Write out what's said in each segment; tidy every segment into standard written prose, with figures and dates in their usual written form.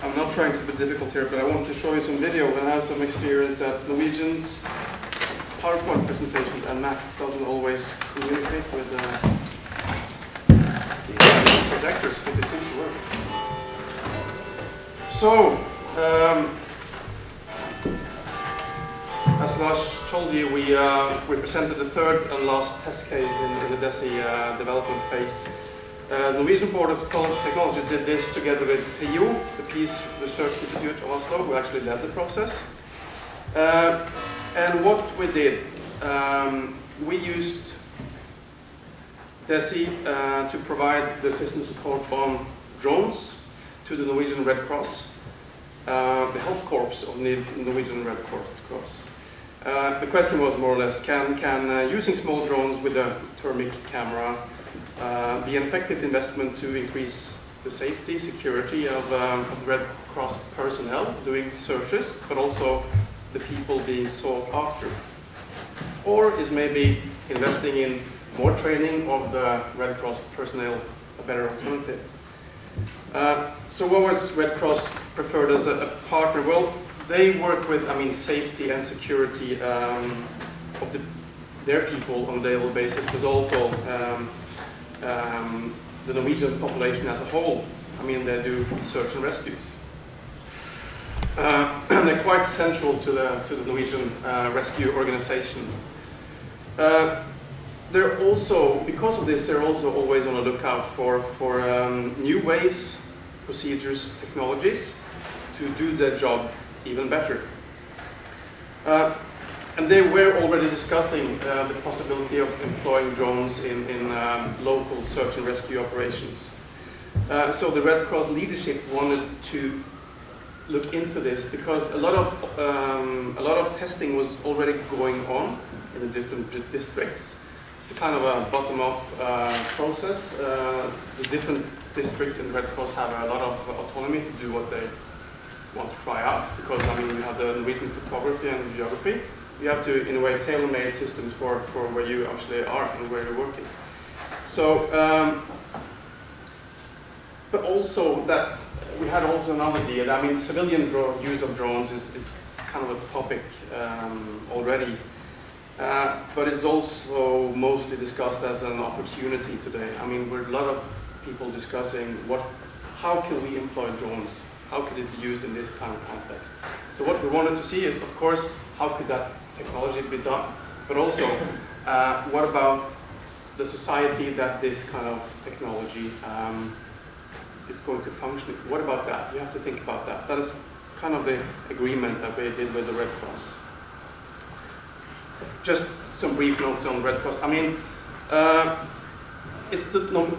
I'm not trying to be difficult here, but I want to show you some video and I have some experience that Norwegian's PowerPoint presentations and Mac doesn't always communicate with the projectors, but they seem to work. So, as Lars told you, we presented the third and last test case in the DESSI development phase. The Norwegian Board of Technology did this together with PIO, the Peace Research Institute of Oslo, who actually led the process. And what we did, we used DESSI to provide the system support on drones to the Norwegian Red Cross, the health corps of the Norwegian Red Cross. The question was more or less, can using small drones with a thermic camera be an effective investment to increase the safety, security of Red Cross personnel doing searches, but also the people being sought after? Or is maybe investing in more training of the Red Cross personnel a better alternative? So what was Red Cross preferred as a partner? Well, they work with, safety and security of their people on a daily basis, but also the Norwegian population as a whole. They do search and rescues. They're quite central to the Norwegian rescue organization. They're also, because of this, they're also always on the lookout for new ways, procedures, technologies to do their job even better. And they were already discussing the possibility of employing drones in local search and rescue operations. So the Red Cross leadership wanted to look into this because a lot of testing was already going on in the different districts. It's a kind of a bottom-up process. The different districts in Red Cross have a lot of autonomy to do what they want to try out, because we have the Norwegian topography and geography. You have to, in a way, tailor-made systems for where you actually are and where you're working. So, but also that we had also another idea. Civilian use of drones is kind of a topic already, but it's also mostly discussed as an opportunity today. We're a lot of people discussing how can we employ drones? How could it be used in this kind of context? So what we wanted to see is, of course, how could that technology be done? But also, what about the society that this kind of technology is going to function? What about that? You have to think about that. That is kind of the agreement that we did with the Red Cross. Just some brief notes on Red Cross. It's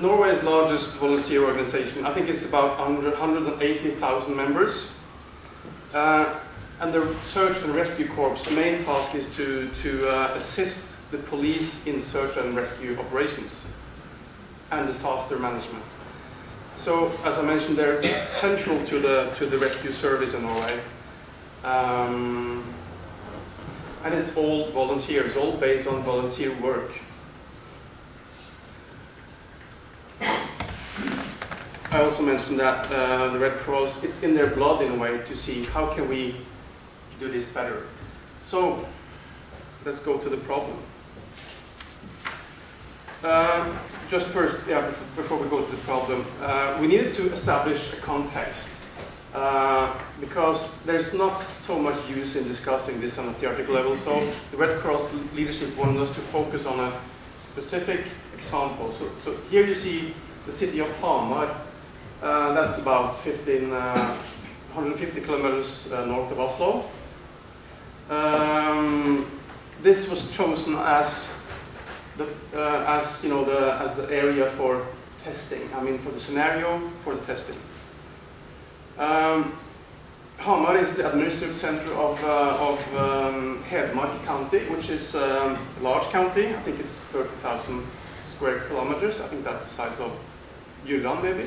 Norway's largest volunteer organization. I think it's about 180,000 members. And the Search and Rescue Corps' main task is to assist the police in search and rescue operations and disaster management. So, as I mentioned, they're central to the rescue service in Norway. And it's all volunteers, all based on volunteer work. I also mentioned that the Red Cross, it's in their blood in a way to see how can we do this better. So let's go to the problem. Just first, before we go to the problem, we needed to establish a context because there's not so much use in discussing this on a theoretical level. So the Red Cross leadership wanted us to focus on a specific example. So here you see the city of Hamar. That's about 150 kilometers north of Oslo. This was chosen as the area for testing. For the scenario for the testing. Hamar is the administrative center of Hedmark County, which is a large county. I think it's 30,000 square kilometers. I think that's the size of Jylland, maybe,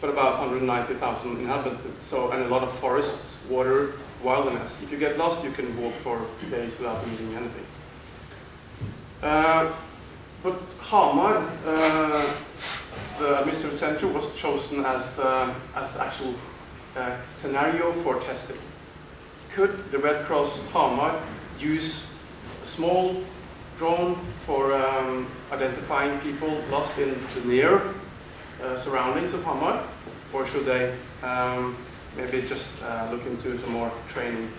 but about 190,000 inhabitants. So, and a lot of forests, water, wilderness. If you get lost, you can walk for days without meeting anything. But Hamar, the administrative center, was chosen as the actual scenario for testing. Could the Red Cross Hamar use a small drone for identifying people lost in the near surroundings of Hamar, or should they maybe just look into some more training?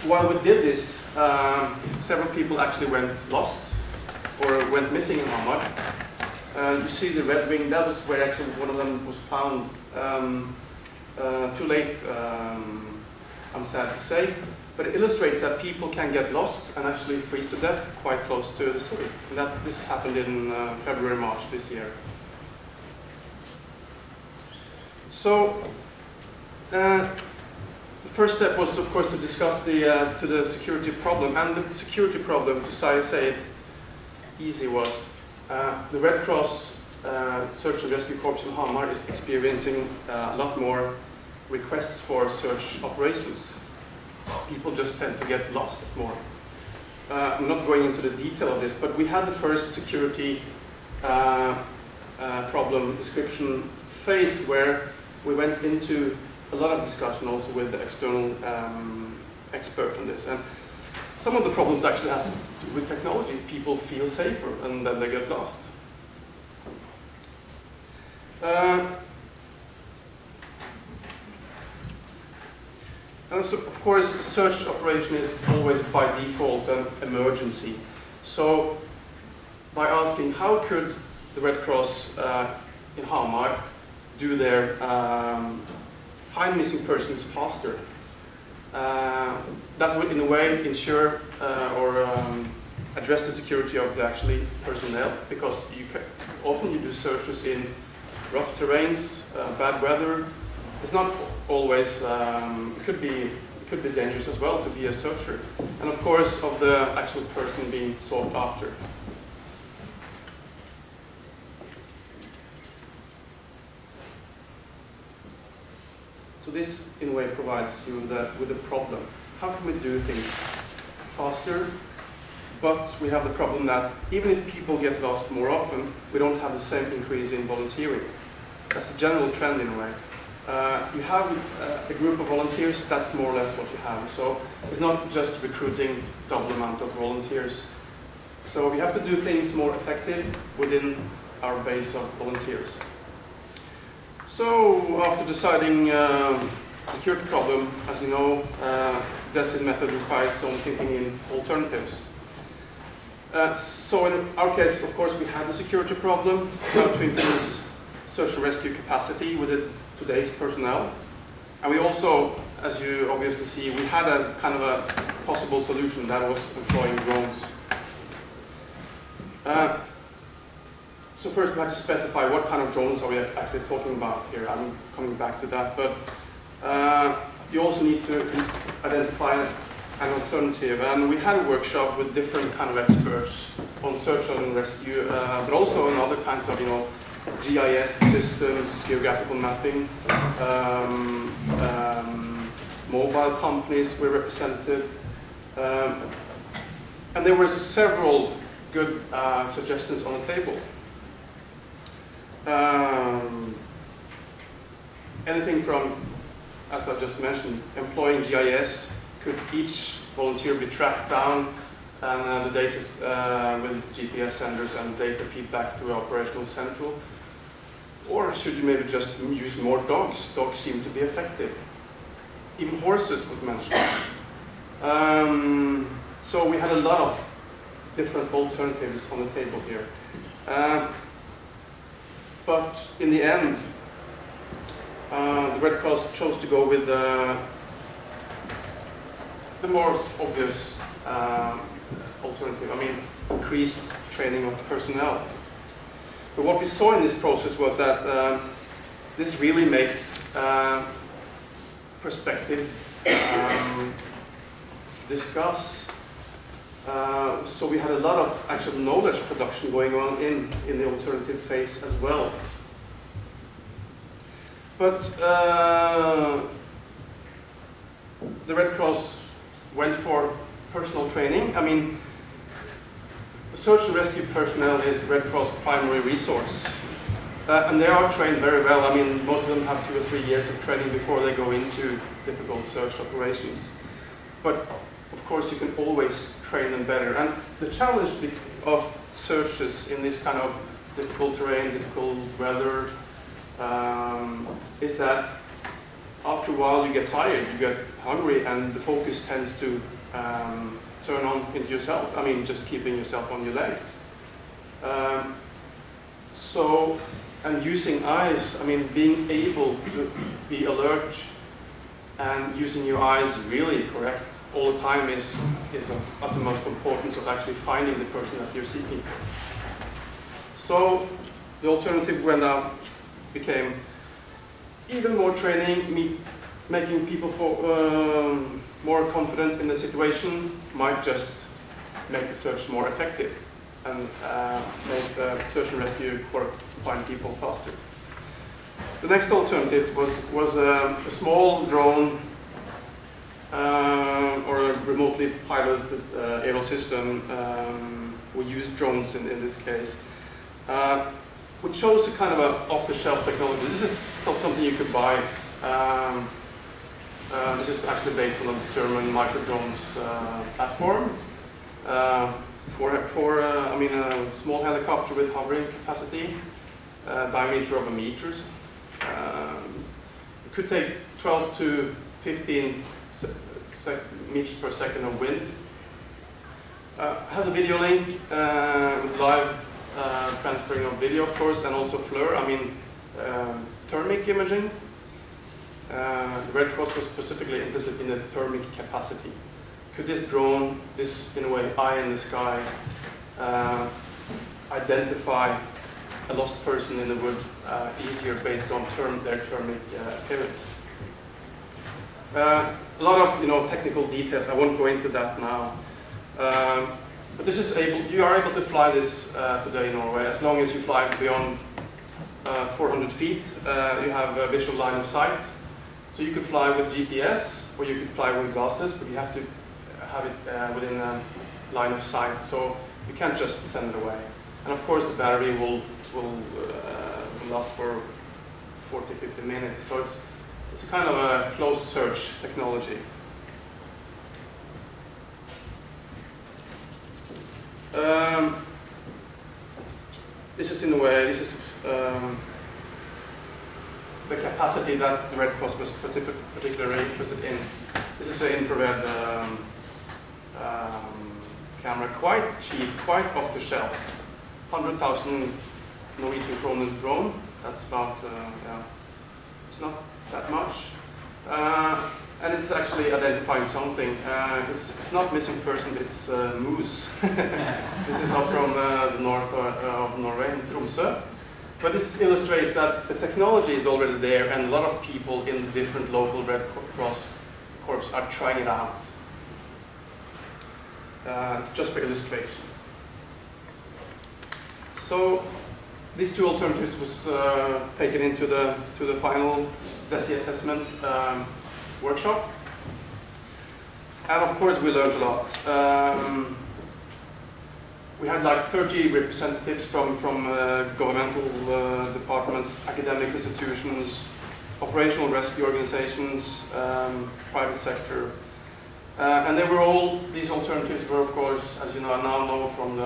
While we did this, several people actually went lost or went missing in Hamar. You see the red wing, that was where actually one of them was found. Too late, I'm sad to say, but it illustrates that people can get lost and actually freeze to death quite close to the city. And this happened in February, March this year. So, the first step was, of course, to discuss the security problem. And the security problem, to say it easy, was the Red Cross Search and Rescue Corps in Hamar is experiencing a lot more requests for search operations. People just tend to get lost more. I'm not going into the detail of this, but we had the first security problem description phase where we went into a lot of discussion also with the external expert on this. And some of the problems actually has to do with technology. People feel safer and then they get lost. And so, of course, search operation is always by default an emergency. So, by asking how could the Red Cross in Hamar do their find missing persons faster, that would in a way ensure or address the security of the actually personnel, because often you do searches in rough terrains, bad weather. It's not always, it could be dangerous as well to be a searcher. And of course, of the actual person being sought after. So this, in a way, provides you with a problem. How can we do things faster? But we have the problem that even if people get lost more often, we don't have the same increase in volunteering. That's a general trend in a way. You have a group of volunteers, that's more or less what you have. So it's not just recruiting double amount of volunteers. So we have to do things more effective within our base of volunteers. So after deciding security problem, as you know, DESSI method requires some thinking in alternatives. So in our case, of course, we had the security problem, how to increase search and rescue capacity with today's personnel. And we also, as you obviously see, we had a kind of a possible solution that was employing drones. So first we had to specify what kind of drones are we actually talking about here. I'm coming back to that, but you also need to identify an alternative. And we had a workshop with different kind of experts on search and rescue, but also on other kinds of, GIS systems, geographical mapping. Mobile companies were represented. And there were several good suggestions on the table. Anything from, as I just mentioned, employing GIS. Could each volunteer be tracked down and the data with GPS senders and data feedback to operational central? Or should you maybe just use more dogs? Dogs seem to be effective. Even horses was mentioned. So we had a lot of different alternatives on the table here. But in the end, the Red Cross chose to go with the more obvious alternative. I mean, increased training of personnel. But what we saw in this process was that this really makes perspective discuss. So we had a lot of actual knowledge production going on in the alternative phase as well. But the Red Cross went for personal training. I mean, search and rescue personnel is the Red Cross primary resource. And they are trained very well. I mean, most of them have 2 or 3 years of training before they go into difficult search operations. But of course, you can always train them better. And the challenge of searches in this kind of difficult terrain, difficult weather, is that after a while you get tired, you get hungry, and the focus tends to turn on into yourself. I mean, just keeping yourself on your legs. And using eyes, I mean, being able to be alert and using your eyes really correct all the time is of utmost importance of actually finding the person that you're seeking. So the alternative became even more training, making people more confident in the situation, might just make the search more effective and make the search and rescue work, find people faster. The next alternative was a small drone or a remotely piloted aero system. We use drones in this case, which shows a kind of a off-the-shelf technology. This is not something you could buy. This is actually based on a German micro drones platform. I mean, a small helicopter with hovering capacity, diameter of 1 meter. It could take 12 to 15 meters per second of wind. Has a video link with live transferring of video, of course, and also FLIR. I mean, thermic imaging. The Red Cross was specifically interested in the thermic capacity. Could this drone, in a way, eye in the sky, identify a lost person in the wood easier based on their thermic appearance? A lot of technical details. I won't go into that now. But this is you are able to fly this today in Norway as long as you fly beyond 400 feet. You have a visual line of sight. So you could fly with GPS, or you could fly with glasses, but you have to have it within a line of sight. So you can't just send it away. And of course, the battery will last for 40-50 minutes. So it's a kind of a closed search technology. This is in a way, the capacity that the Red Cross was particularly interested in. This is an infrared camera, quite cheap, quite off the shelf. 100,000 Norwegian kroner drone. That's about, it's not that much. And it's actually identifying something. It's not missing person, it's moose. This is up from the north of Norway, in Tromsø. But this illustrates that the technology is already there, and a lot of people in the different local Red Cross corps are trying it out. Just for illustration. So these two alternatives was taken into the final DESSI assessment workshop, and of course we learned a lot. We had like 30 representatives from governmental departments, academic institutions, operational rescue organizations, private sector. And they were all, these alternatives were, of course, as you now know from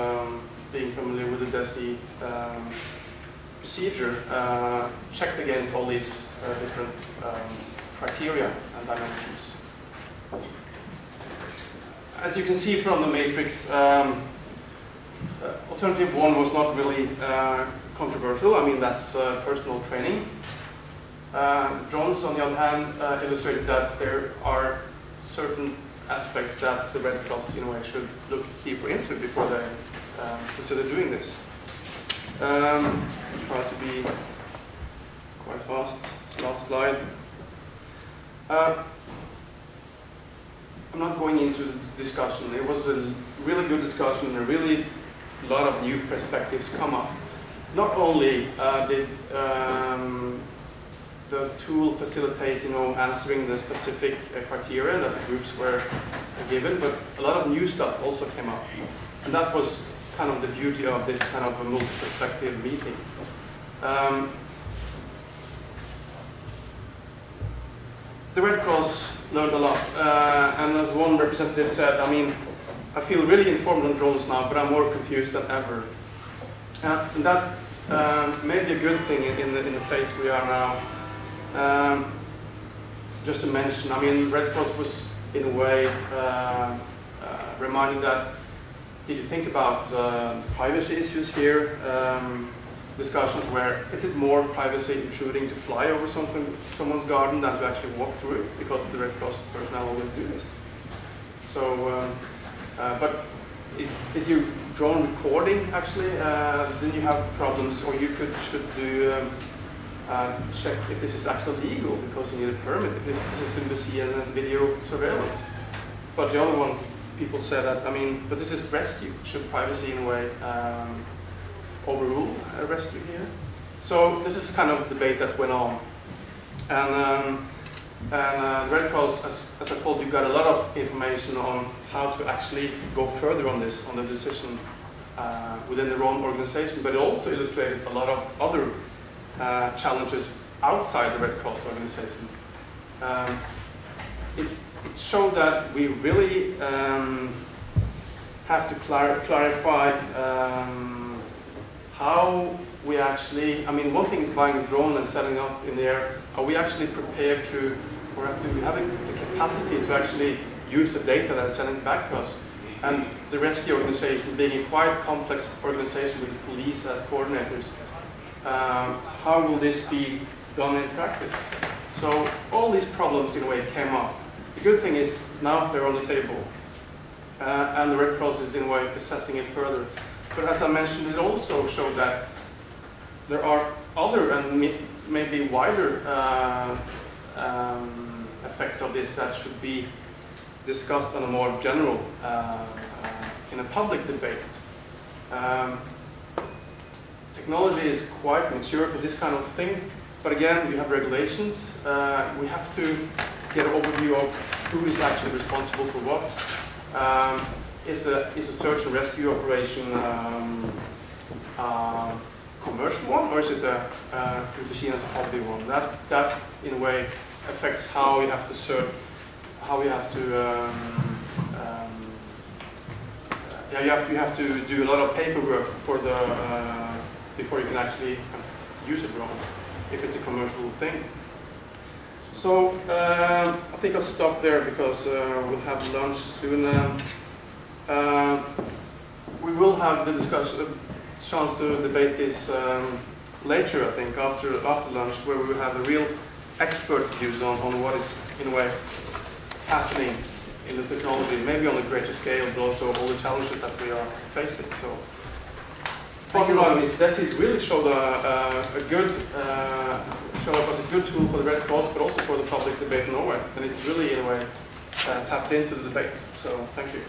being familiar with the DESSI procedure, checked against all these different criteria and dimensions. As you can see from the matrix, alternative 1 was not really controversial. I mean, that's personal training. Drones, on the other hand, illustrated that there are certain aspects that the Red Cross, in a way, should look deeper into before they consider doing this. I'll try to be quite fast. Last slide. I'm not going into the discussion. It was a really good discussion, and really a lot of new perspectives come up. Not only did the tool facilitate, answering the specific criteria that the groups were given, but a lot of new stuff also came up. And that was kind of the beauty of this kind of a multi-perspective meeting. The Red Cross learned a lot, and as one representative said, I mean, I feel really informed on drones now, but I'm more confused than ever. And that's maybe a good thing in the phase we are now. Just to mention, I mean, Red Cross was in a way reminding that if you think about privacy issues here, discussions where is it more privacy intruding to fly over someone's garden than to actually walk through it, because the Red Cross personnel always do this. So, but is your drone recording actually? Then you have problems, or you should do check if this is actually legal, because you need a permit. If this is going to be seen as video surveillance. But the other one, people said that, I mean, but this is rescue. Should privacy in a way overrule a rescue here? So this is kind of debate that went on. And Red Cross, as I told you, got a lot of information on how to actually go further on this, on the decision within their own organization, but it also illustrated a lot of other challenges outside the Red Cross organization. It showed that we really have to clarify how we actually, I mean, one thing is buying a drone and setting up in the air. Are we actually prepared to, or do we have the capacity to actually use the data that's sending back to us? And the rescue organization being a quite complex organization with police as coordinators, how will this be done in practice? So all these problems in a way came up. The good thing is now they're on the table, and the Red Cross is in a way assessing it further. But as I mentioned, it also showed that there are other and maybe wider effects of this that should be discussed on a more general, in a public debate. Technology is quite mature for this kind of thing, but again, you have regulations. We have to get an overview of who is actually responsible for what. Is a search and rescue operation commercial one, or is it a seen as a hobby one? That in a way affects how you have to search, how you have to you have to do a lot of paperwork for the before you can actually use a drone if it's a commercial thing. So I think I'll stop there because we'll have lunch soon. We will have the chance to debate this later, I think, after lunch, where we will have a real expert views on what is, in a way, happening in the technology, maybe on a greater scale, but also all the challenges that we are facing. So, bottom line is, DESSI really showed showed up as a good tool for the Red Cross, but also for the public debate in Norway, and it really, in a way, tapped into the debate. So, thank you.